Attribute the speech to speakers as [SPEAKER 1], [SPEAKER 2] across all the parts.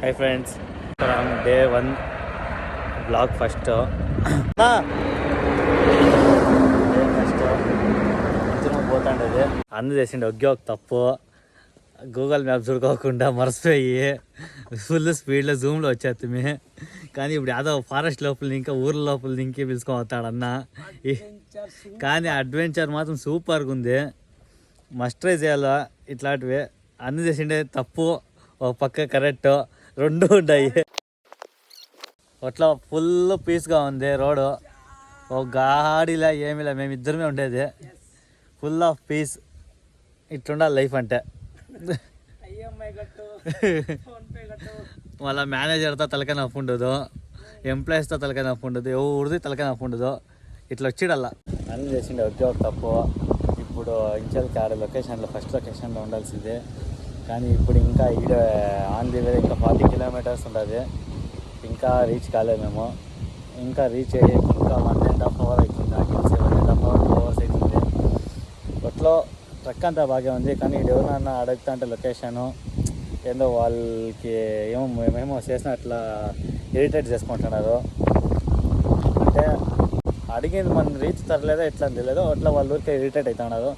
[SPEAKER 1] High friends, day 1 blog first ఇంచడం పోతాండేది. అన్ని చేసిండే ఒకే ఒక తప్పు, గూగుల్ మ్యాప్ చూడుకోకుండా మర్చిపోయి ఫుల్ స్పీడ్లో జూమ్లో వచ్చేస్తామే. కానీ ఇప్పుడు యాదో ఫారెస్ట్ లోపల ఇంకా ఊర్ల లోపల ఇంకే పిలుచుకొని వస్తాడు అన్న. కానీ అడ్వెంచర్ మాత్రం సూపర్గా ఉంది, మస్ట్ ట్రై చేయాలా ఇట్లాంటివి. అన్ని చేసిండే తప్పు, ఒక పక్క కరెక్ట్, రెండు ఉన్నాయి. అట్లా ఫుల్ పీస్గా ఉంది రోడ్డు, ఒక గాడిలా ఏమిలా, మేమిద్దరమే ఉండేది. Full of peace. ఇట్లుండాలి లైఫ్ అంటే. మళ్ళీ మేనేజర్తో తలకాయ నొప్పి ఉండదు, ఎంప్లాయీస్తో తలకాయ నొప్పి ఉండదు, ఎవరిది తలకాయ నొప్పి ఉండదు. ఇట్లా వచ్చిడల్లా అన్నీ చేసిండే ఒకే ఒక తప్పు. ఇప్పుడు ఇంచల్కి ఆడ లొకేషన్లో ఫస్ట్ లొకేషన్లో ఉండాల్సిందే, కానీ ఇప్పుడు ఇంకా ఈడ ఆన్ ది వే ఇంకా 40 కిలోమీటర్స్ ఉంటుంది. ఇంకా రీచ్ కాలేదు మేము. ఇంకా రీచ్ అయ్యే ఇంకా 1.5 hours అవుతుంది. నాకు తెలిసి 1.5 hours 2 hours అవుతుంది. ఒట్లో ట్రక్ అంతా బాగా ఉంది, కానీ ఇక్కడ ఎవరన్నా అడుగుతా అంటే లొకేషను ఏందో వాళ్ళకి ఏమో మేమేమో చేసిన అట్లా ఇరిటేట్ చేసుకుంటున్నారు. అంటే అడిగింది మనం రీచ్ తరలేదో ఎట్లా తెలియదు, అట్లా వాళ్ళ ఊరికే ఇరిటేట్ అవుతున్నారు.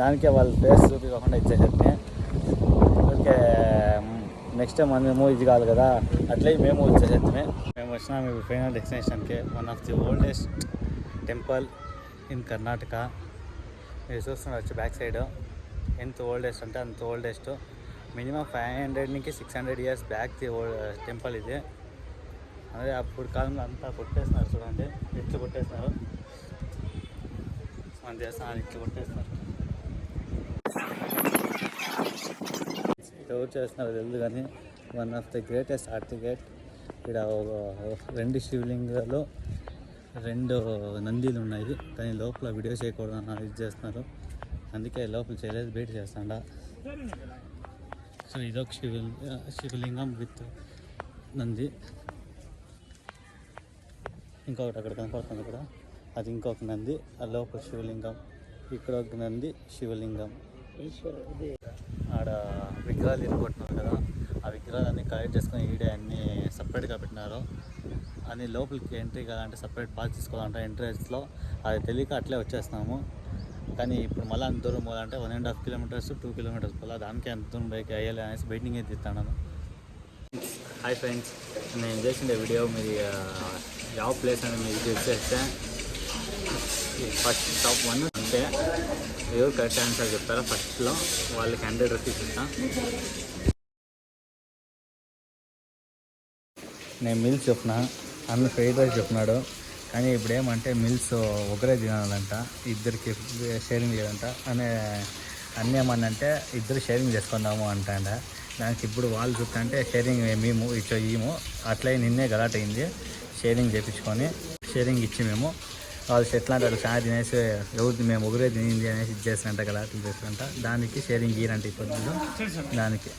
[SPEAKER 1] దానికే వాళ్ళ ఫేస్ చూపించకుండా ఇచ్చేసేది. ఊరికే నెక్స్ట్ టైం మేము ఇది కాదు కదా, అట్లే మేము ఇచ్చేసేద్దామే. మేము వచ్చినాము ఇప్పుడు ఫైనల్ డెస్టినేషన్కి. One of the oldest temple in Karnataka. మీరు చూస్తున్నారు బ్యాక్ సైడ్. ఎంత ఓల్డెస్ట్ అంటే అంత ఓల్డెస్ట్. మినిమం 500 నుంచి 600 years బ్యాక్ ది టెంపుల్ ఇది. అదే అప్పుడు కాలంలో అంతా కొట్టేస్తున్నారు, చూడండి ఎట్లు కొట్టేస్తున్నారు. మన దేశం ఇట్లు కొట్టేస్తున్నారు. ఎవరు చేస్తున్నారు తెలియదు, కానీ వన్ ఆఫ్ ది గ్రేటెస్ట్ ఆర్టిగేట్. ఇక్కడ 2 శివలింగాలు 2 నందీలు ఉన్నాయి, కానీ లోపల వీడియో చేయకూడదు అన్న ఇది చేస్తున్నారు. అందుకే లోపల చేయలేదు, బయట చేస్తాండ. సో ఇదొక శివలింగం విత్ నంది. ఇంకొకటి అక్కడ కనపడుతుంది కూడా, అది ఇంకొక నంది. ఆ లోపల శివలింగం, ఇక్కడ ఒక నంది శివలింగం. ఆడ విగ్రహాలు ఇరుకుంటున్నారు కదా, ఆ విగ్రహాలన్నీ కలెక్ట్ చేసుకొని ఈడే అన్నీ సపరేట్గా పెట్టినారు. అన్ని లోపలికి ఎంట్రీ కావాలంటే సపరేట్ పాస్ తీసుకోవాలంటే ఎంట్రెన్స్లో. అది తెలియక అట్లే వచ్చేస్తున్నాము. కానీ ఇప్పుడు మళ్ళీ అంత దూరం పోవాలంటే 1.5 kilometers 2 kilometers పోలా. దానికి అంత దూరం బైక్ అయ్యాలి అనేసి బయటింగ్ అయితే తీస్తాను. హాయ్ ఫ్రెండ్స్, నేను చేసిన వీడియో మీరు ಯಾವ ప్లేస్ అని మీకు తెలిసేస్తే ఫస్ట్ టాప్ 1 అంటే ఎవరు కరెక్ట్ ఆన్సర్ చెప్తారో ఫస్ట్లో వాళ్ళకి 100 rupees ఇస్తాను. నేను మిల్స్ చెప్పిన, అన్న ఫ్రైడ్ రైస్ చెప్పినాడు. కానీ ఇప్పుడు ఏమంటే మిల్స్ ఒకరే తినాలంట, ఇద్దరికి షేరింగ్ లేదంట. అన్నీ ఏమన్నంటే ఇద్దరు షేరింగ్ చేసుకుందాము అంటాడ. దానికి ఇప్పుడు వాళ్ళు చూస్తుంటే షేరింగ్ మేము ఇచ్చేయము. అట్లే నిన్నే గలాట్ అయింది. షేరింగ్ చేయించుకొని షేరింగ్ ఇచ్చి మేము వాళ్ళు ఎట్లా అంటే చాలా తినేసి ఎవరిది మేము ఒకరే తినింది అనేసి ఇచ్చేసినంట, గలాట్లు చేసినంట. దానికి షేరింగ్ గీరంట ఇప్పుడు దానికి.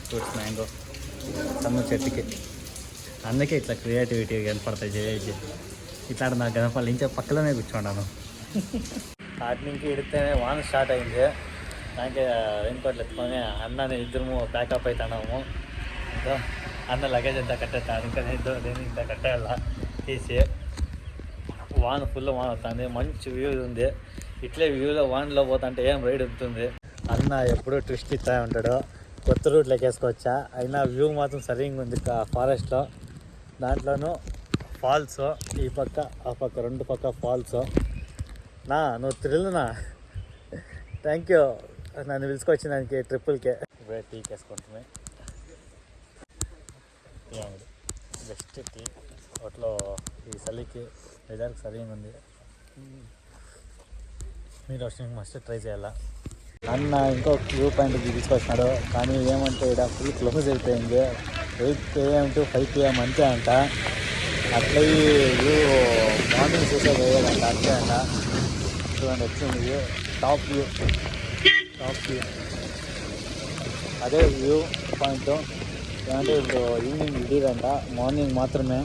[SPEAKER 1] ఫ్రూట్స్ మ్యాంగో సన్న చెట్టుకి, అందుకే ఇట్లా క్రియేటివిటీ కనపడతాయి చేసి. ఇట్లా నాకు కనపడాలి, ఇంకా పక్కలోనే కూర్చోండాను. వాటి నుంచి ఎడితేనే వాన స్టార్ట్ అయింది. దానికి రెయిన్కోట్లు ఎత్తుకొని అన్నని ఇద్దరము ప్యాకప్ అవుతున్నాము. ఇంకా అన్న లగేజ్ అంతా కట్టేస్తాను, ఇంకా నేను ఇంత కట్టేయాల తీసి. వాన ఫుల్ వాన వస్తుంది, మంచి వ్యూ ఉంది. ఇట్లే వ్యూలో వానలో పోతుంటే ఏం రైడ్ ఉంటుంది. అన్న ఎప్పుడూ ట్విస్ట్ ఇస్తూ ఉంటాడు, కొత్త రూట్లోకి వేసుకోవచ్చా. అయినా వ్యూ మాత్రం సరిగ్గా ఉంది ఫారెస్ట్లో. దాంట్లోనూ ఫాల్స్, ఈ పక్క ఆ పక్క 2 పక్క ఫాల్స్. నువ్వు థ్రిల్నా, థ్యాంక్ యూ నన్ను పిలుచుకొచ్చిన దానికి ట్రిప్పుల్కే. ఇప్పుడే టీకి వేసుకుంటున్నాయి. బెస్ట్ టీ వాటిలో ఈ చలికి వెదర్కి సరిగ్గా ఉంది. మీరు వచ్చి మస్ట్ ట్రై చేయాలా. అన్న ఇంకో వ్యూ పాయింట్ తీసుకొచ్చినాడు, కానీ ఏమంటే ఇక్కడ ఫుల్ క్లోజ్ అయిపోయింది. 8 AM to 5 PM అంతే అంట. అట్లా ఈ వ్యూ మార్నింగ్ చూసే వేయాలంట, అంతే అంట. చూడండి వచ్చింది వ్యూ, టాప్ వ్యూ. అదే వ్యూ పాయింట్. ఏమంటే ఇప్పుడు ఈవినింగ్ ఇడీదంట, మార్నింగ్ మాత్రమే.